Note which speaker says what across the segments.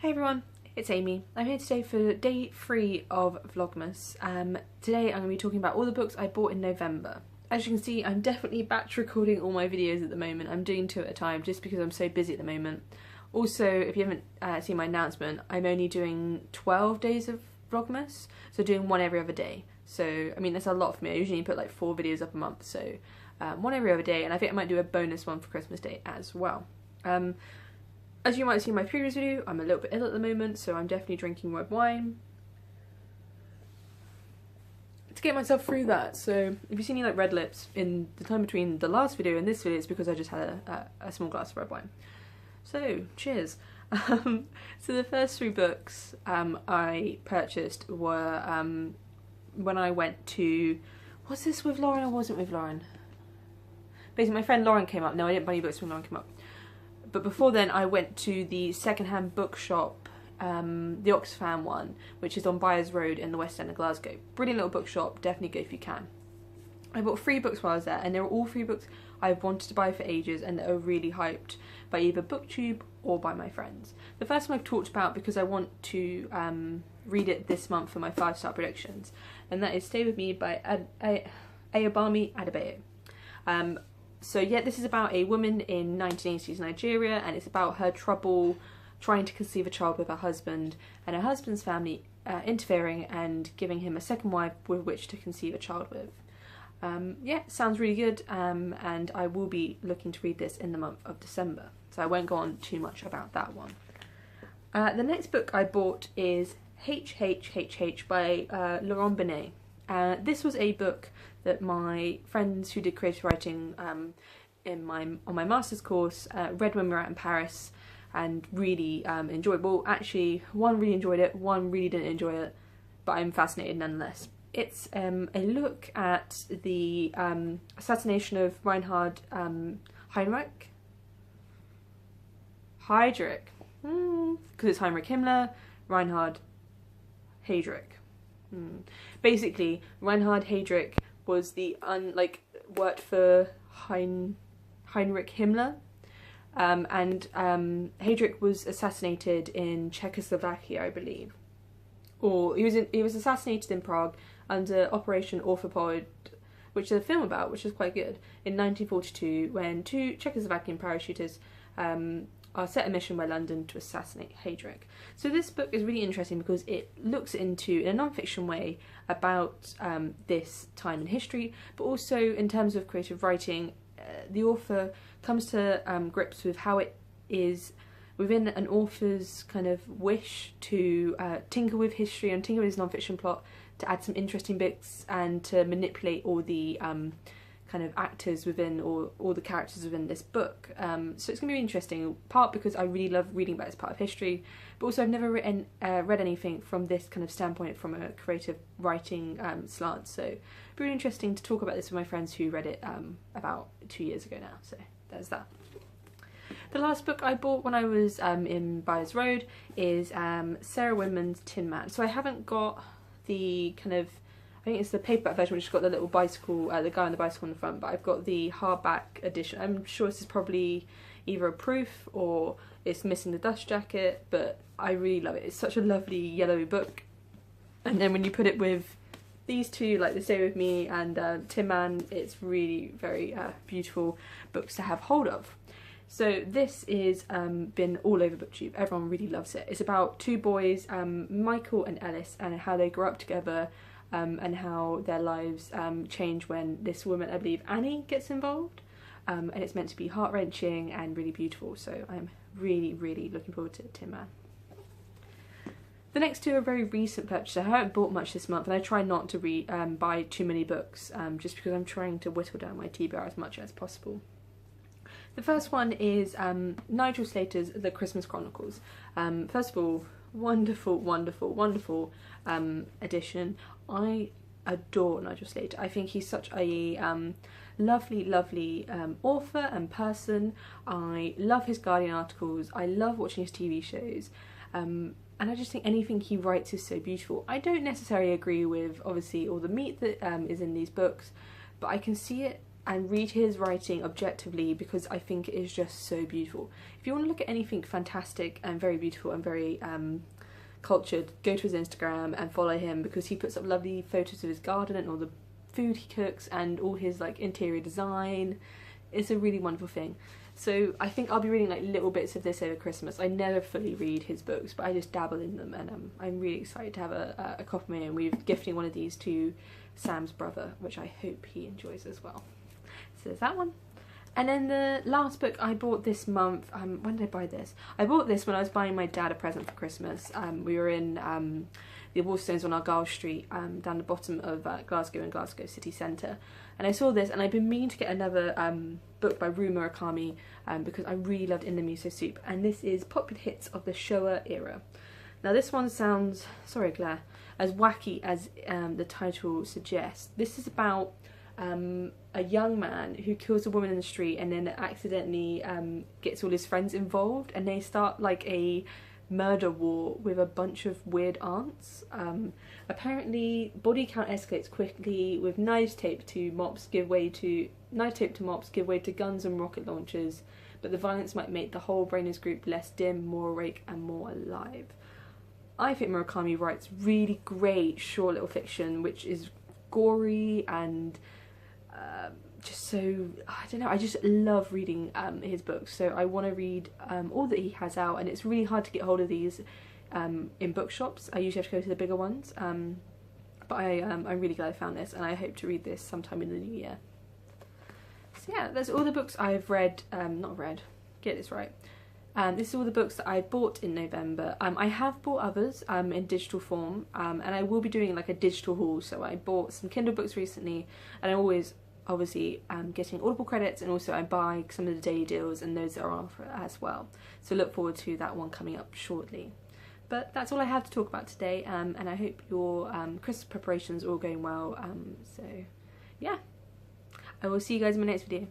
Speaker 1: Hey everyone, it's Amy. I'm here today for day 3 of Vlogmas. Today I'm going to be talking about all the books I bought in November. As you can see, I'm definitely batch recording all my videos at the moment. I'm doing 2 at a time just because I'm so busy at the moment. Also, if you haven't seen my announcement, I'm only doing 12 days of Vlogmas, so doing one every other day. So, I mean, that's a lot for me. I usually put like 4 videos up a month, so one every other day, and I think I might do a bonus one for Christmas Day as well. As you might have seen in my previous video, I'm a little bit ill at the moment, so I'm definitely drinking red wine to get myself through that. So if you see any like red lips in the time between the last video and this video, it's because I just had a small glass of red wine. So cheers. So the first 3 books I purchased were when I went to, was this with Lauren or wasn't with Lauren? Basically my friend Lauren came up. No, I didn't buy any books when Lauren came up. But before then, I went to the second-hand bookshop, the Oxfam one, which is on Byres Road in the West End of Glasgow. Brilliant little bookshop, definitely go if you can. I bought 3 books while I was there, and they were all 3 books I've wanted to buy for ages and that are really hyped by either BookTube or by my friends. The first one I've talked about because I want to read it this month for my 5-star predictions, and that is Stay With Me by Ayobami Adebayo. So yeah, this is about a woman in 1980s Nigeria, and it's about her trouble trying to conceive a child with her husband, and her husband's family interfering and giving him a second wife with which to conceive a child with. Yeah, sounds really good, and I will be looking to read this in the month of December, so I won't go on too much about that one. The next book I bought is HHHH by Laurent Binet. This was a book that my friends who did creative writing on my master's course read when we were out in Paris and really enjoyed. Well, actually, one really enjoyed it, one really didn't enjoy it, but I'm fascinated nonetheless. It's a look at the assassination of Reinhard Heydrich, because it's Heinrich Himmler, Reinhard Heydrich. Basically, Reinhard Heydrich was the worked for Heinrich Himmler, and Heydrich was assassinated in Czechoslovakia, I believe, or he was assassinated in Prague under Operation Orthopod, which is a film about, which is quite good, in 1942, when 2 Czechoslovakian parachutists are set a mission by London to assassinate Heydrich. So this book is really interesting because it looks into, in a non-fiction way, about this time in history, but also in terms of creative writing. The author comes to grips with how it is within an author's kind of wish to tinker with history and tinker with his non-fiction plot to add some interesting bits and to manipulate all the kind of actors within, or all the characters within this book. So it's going to be interesting, part because I really love reading about this part of history, but also I've never read anything from this kind of standpoint, from a creative writing slant, so it'll be really interesting to talk about this with my friends who read it about 2 years ago now, so there's that. The last book I bought when I was in Byres Road is Sarah Winman's Tin Man. So I haven't got the kind of, I think it's the paperback version which has got the little bicycle, the guy on the bicycle on the front, but I've got the hardback edition. I'm sure this is probably either a proof or it's missing the dust jacket, but I really love it. It's such a lovely yellowy book, and then when you put it with these two, like the Stay With Me and Tin Man, it's really very beautiful books to have hold of. So this is been all over BookTube. Everyone really loves it. It's about 2 boys, Michael and Ellis, and how they grew up together, and how their lives change when this woman, I believe Annie, gets involved. And it's meant to be heart-wrenching and really beautiful, so I'm really, really looking forward to Tin Man. The next 2 are very recent purchases. I haven't bought much this month, and I try not to buy too many books, just because I'm trying to whittle down my TBR as much as possible. The first one is Nigel Slater's The Christmas Chronicles. First of all, wonderful, wonderful, wonderful edition. I adore Nigel Slater. I think he's such a lovely, lovely author and person. I love his Guardian articles. I love watching his TV shows. And I just think anything he writes is so beautiful. I don't necessarily agree with, obviously, all the meat that is in these books, but I can see it and read his writing objectively, because I think it is just so beautiful. If you want to look at anything fantastic and very beautiful and very cultured, go to his Instagram and follow him, because he puts up lovely photos of his garden and all the food he cooks and all his like interior design. It's a really wonderful thing. So I think I'll be reading like little bits of this over Christmas. I never fully read his books, but I just dabble in them, and I'm really excited to have a copy of my own. We're gifting one of these to Sam's brother, which I hope he enjoys as well. So there's that one. And then the last book I bought this month, when did I buy this? I bought this when I was buying my dad a present for Christmas. We were in the Waterstones on Argyle Street, down the bottom of Glasgow and Glasgow city centre. And I saw this, and I've been meaning to get another book by Ru Murakami, because I really loved In the Miso Soup. And this is Popular Hits of the Showa Era. Now this one sounds, sorry Claire, as wacky as the title suggests. This is about a young man who kills a woman in the street and then accidentally gets all his friends involved, and they start like a murder war with a bunch of weird aunts. Apparently body count escalates quickly, with knives taped to mops give way to guns and rocket launchers, but the violence might make the whole Brainers group less dim, more awake and more alive. I think Murakami writes really great short little fiction which is gory and just so, I don't know, I just love reading his books, so I want to read all that he has out, and it's really hard to get hold of these in bookshops. I usually have to go to the bigger ones, but I'm really glad I found this, and I hope to read this sometime in the new year. So yeah, that's all the books I've read, get this right. This is all the books that I bought in November. I have bought others in digital form, and I will be doing like a digital haul. So I bought some Kindle books recently, and I always obviously getting Audible credits, and also I buy some of the daily deals, and those are on offer as well. So look forward to that one coming up shortly. But that's all I have to talk about today, and I hope your Christmas preparations are all going well. So yeah, I will see you guys in my next video.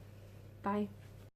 Speaker 1: Bye.